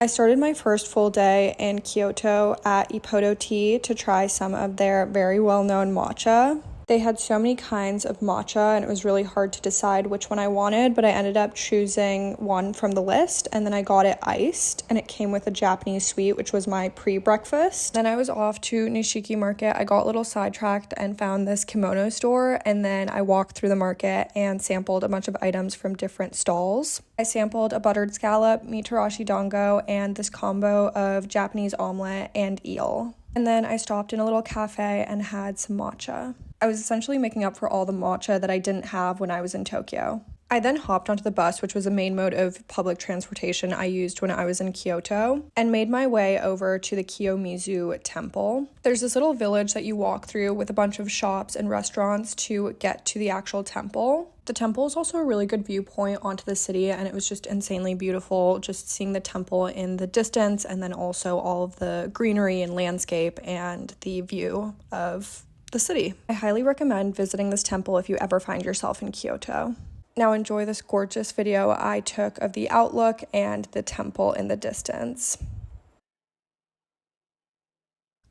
started my first full day in Kyoto at Ippodo Tea to try some of their very well-known matcha. They had so many kinds of matcha and it was really hard to decide which one I wanted, but I ended up choosing one from the list and then I got it iced and it came with a Japanese sweet, which was my pre-breakfast. Then I was off to Nishiki Market. I got a little sidetracked and found this kimono store, and then I walked through the market and sampled a bunch of items from different stalls. I sampled a buttered scallop, mitarashi dango, and this combo of Japanese omelet and eel. And then I stopped in a little cafe and had some matcha. I was essentially making up for all the matcha that I didn't have when I was in Tokyo. I then hopped onto the bus, which was a main mode of public transportation I used when I was in Kyoto, and made my way over to the Kiyomizu Temple. There's this little village that you walk through with a bunch of shops and restaurants to get to the actual temple. The temple is also a really good viewpoint onto the city, and it was just insanely beautiful just seeing the temple in the distance, and then also all of the greenery and landscape and the view of the city. I highly recommend visiting this temple if you ever find yourself in Kyoto. Now enjoy this gorgeous video I took of the outlook and the temple in the distance.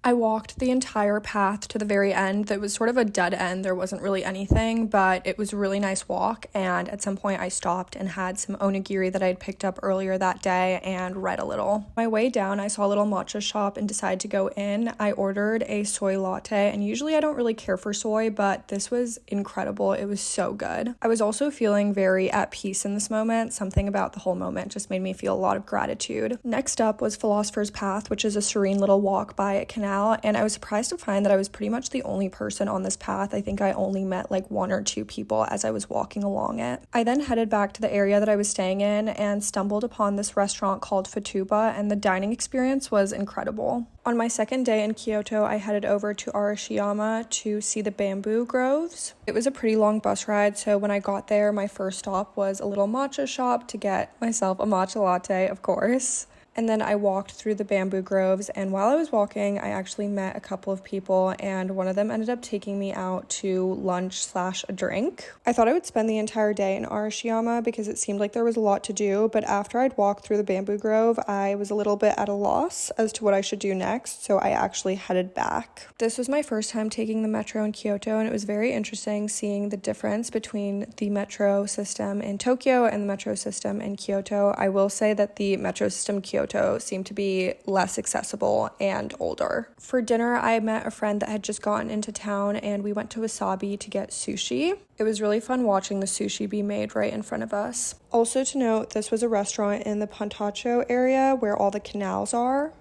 I walked the entire path to the very end. That was sort of a dead end. There wasn't really anything, but it was a really nice walk, and at some point I stopped and had some onigiri that I had picked up earlier that day and read a little. My way down, I saw a little matcha shop and decided to go in. I ordered a soy latte, and usually I don't really care for soy, but this was incredible. It was so good. I was also feeling very at peace in this moment. Something about the whole moment just made me feel a lot of gratitude. Next up was Philosopher's Path, which is a serene little walk by a canal, and I was surprised to find that I was pretty much the only person on this path. I think I only met like one or two people as I was walking along it. I then headed back to the area that I was staying in and stumbled upon this restaurant called Fatuba, and the dining experience was incredible. On my second day in Kyoto, I headed over to Arashiyama to see the bamboo groves. It was a pretty long bus ride, so when I got there, my first stop was a little matcha shop to get myself a matcha latte, of course. And then I walked through the bamboo groves, and while I was walking, I actually met a couple of people, and one of them ended up taking me out to lunch/a drink. I thought I would spend the entire day in Arashiyama because it seemed like there was a lot to do, but after I'd walked through the bamboo grove, I was a little bit at a loss as to what I should do next, so I actually headed back. This was my first time taking the metro in Kyoto, and it was very interesting seeing the difference between the metro system in Tokyo and the metro system in Kyoto. I will say that the metro system in Kyoto seemed to be less accessible and older. For dinner, I met a friend that had just gotten into town, and we went to Wasabi to get sushi. It was really fun watching the sushi be made right in front of us. Also to note, this was a restaurant in the Pantacho area where all the canals are.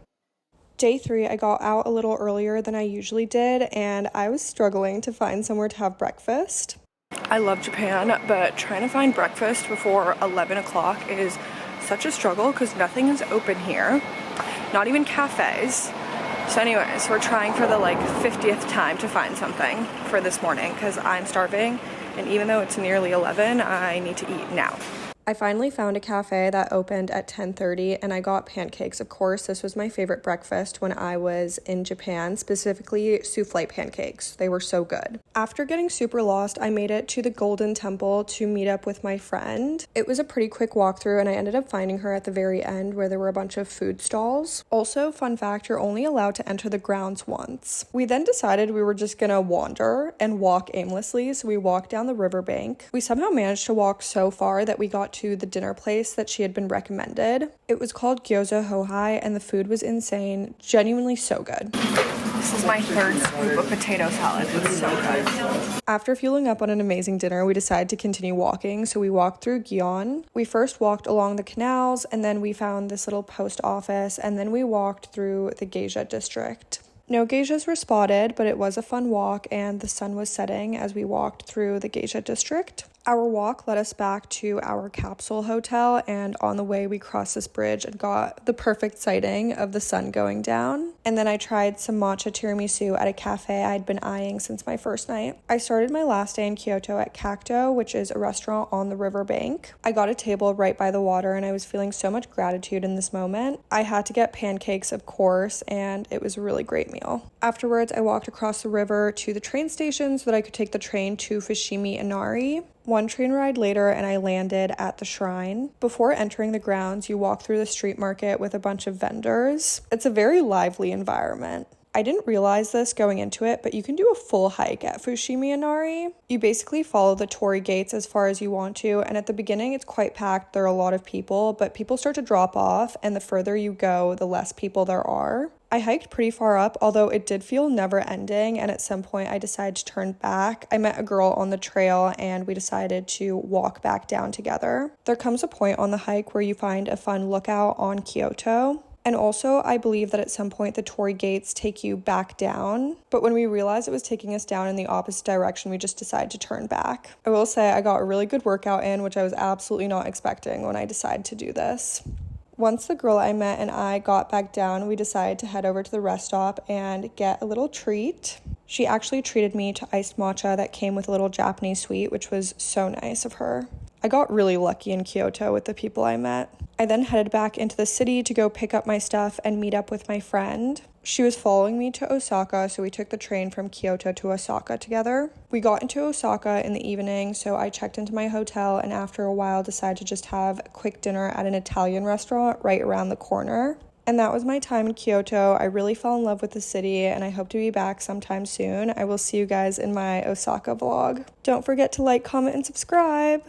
Day 3, I got out a little earlier than I usually did, and I was struggling to find somewhere to have breakfast. I love Japan, but trying to find breakfast before 11 o'clock is such a struggle because nothing is open here, not even cafes. So anyways, we're trying for the 50th time to find something for this morning because I'm starving, and even though it's nearly 11, I need to eat now. I finally found a cafe that opened at 10:30, and I got pancakes. Of course, this was my favorite breakfast when I was in Japan, specifically souffle pancakes. They were so good. After getting super lost, I made it to the Golden Temple to meet up with my friend. It was a pretty quick walkthrough, and I ended up finding her at the very end where there were a bunch of food stalls. Also, fun fact, you're only allowed to enter the grounds once. We then decided we were just gonna wander and walk aimlessly, so we walked down the riverbank. We somehow managed to walk so far that we got to the dinner place that she had been recommended. It was called Gyoza Hohai, and the food was insane, genuinely so good. This is my third scoop of potato salad. It's so good. After fueling up on an amazing dinner, we decided to continue walking, so we walked through Gion. We first walked along the canals, and then we found this little post office, and then we walked through the geisha district. No geishas were spotted, but it was a fun walk, and the sun was setting as we walked through the geisha district. Our walk led us back to our capsule hotel, and on the way we crossed this bridge and got the perfect sighting of the sun going down. And then I tried some matcha tiramisu at a cafe I'd been eyeing since my first night. I started my last day in Kyoto at Cacto, which is a restaurant on the riverbank. I got a table right by the water, and I was feeling so much gratitude in this moment. I had to get pancakes, of course, and it was a really great meal. Afterwards, I walked across the river to the train station so that I could take the train to Fushimi Inari. One train ride later and I landed at the shrine. Before entering the grounds, you walk through the street market with a bunch of vendors. It's a very lively environment. I didn't realize this going into it, but you can do a full hike at Fushimi Inari. You basically follow the torii gates as far as you want to, and at the beginning it's quite packed. There are a lot of people, but people start to drop off, and the further you go, the less people there are. I hiked pretty far up, although it did feel never ending, and at some point I decided to turn back. I met a girl on the trail and we decided to walk back down together. There comes a point on the hike where you find a fun lookout on Kyoto. And also, I believe that at some point the torii gates take you back down. But when we realized it was taking us down in the opposite direction, we just decided to turn back. I will say I got a really good workout in, which I was absolutely not expecting when I decided to do this. Once the girl I met and I got back down, we decided to head over to the rest stop and get a little treat. She actually treated me to iced matcha that came with a little Japanese sweet, which was so nice of her. I got really lucky in Kyoto with the people I met. I then headed back into the city to go pick up my stuff and meet up with my friend. She was following me to Osaka, so we took the train from Kyoto to Osaka together. We got into Osaka in the evening, so I checked into my hotel and after a while decided to just have a quick dinner at an Italian restaurant right around the corner. And that was my time in Kyoto. I really fell in love with the city and I hope to be back sometime soon. I will see you guys in my Osaka vlog. Don't forget to like, comment, and subscribe.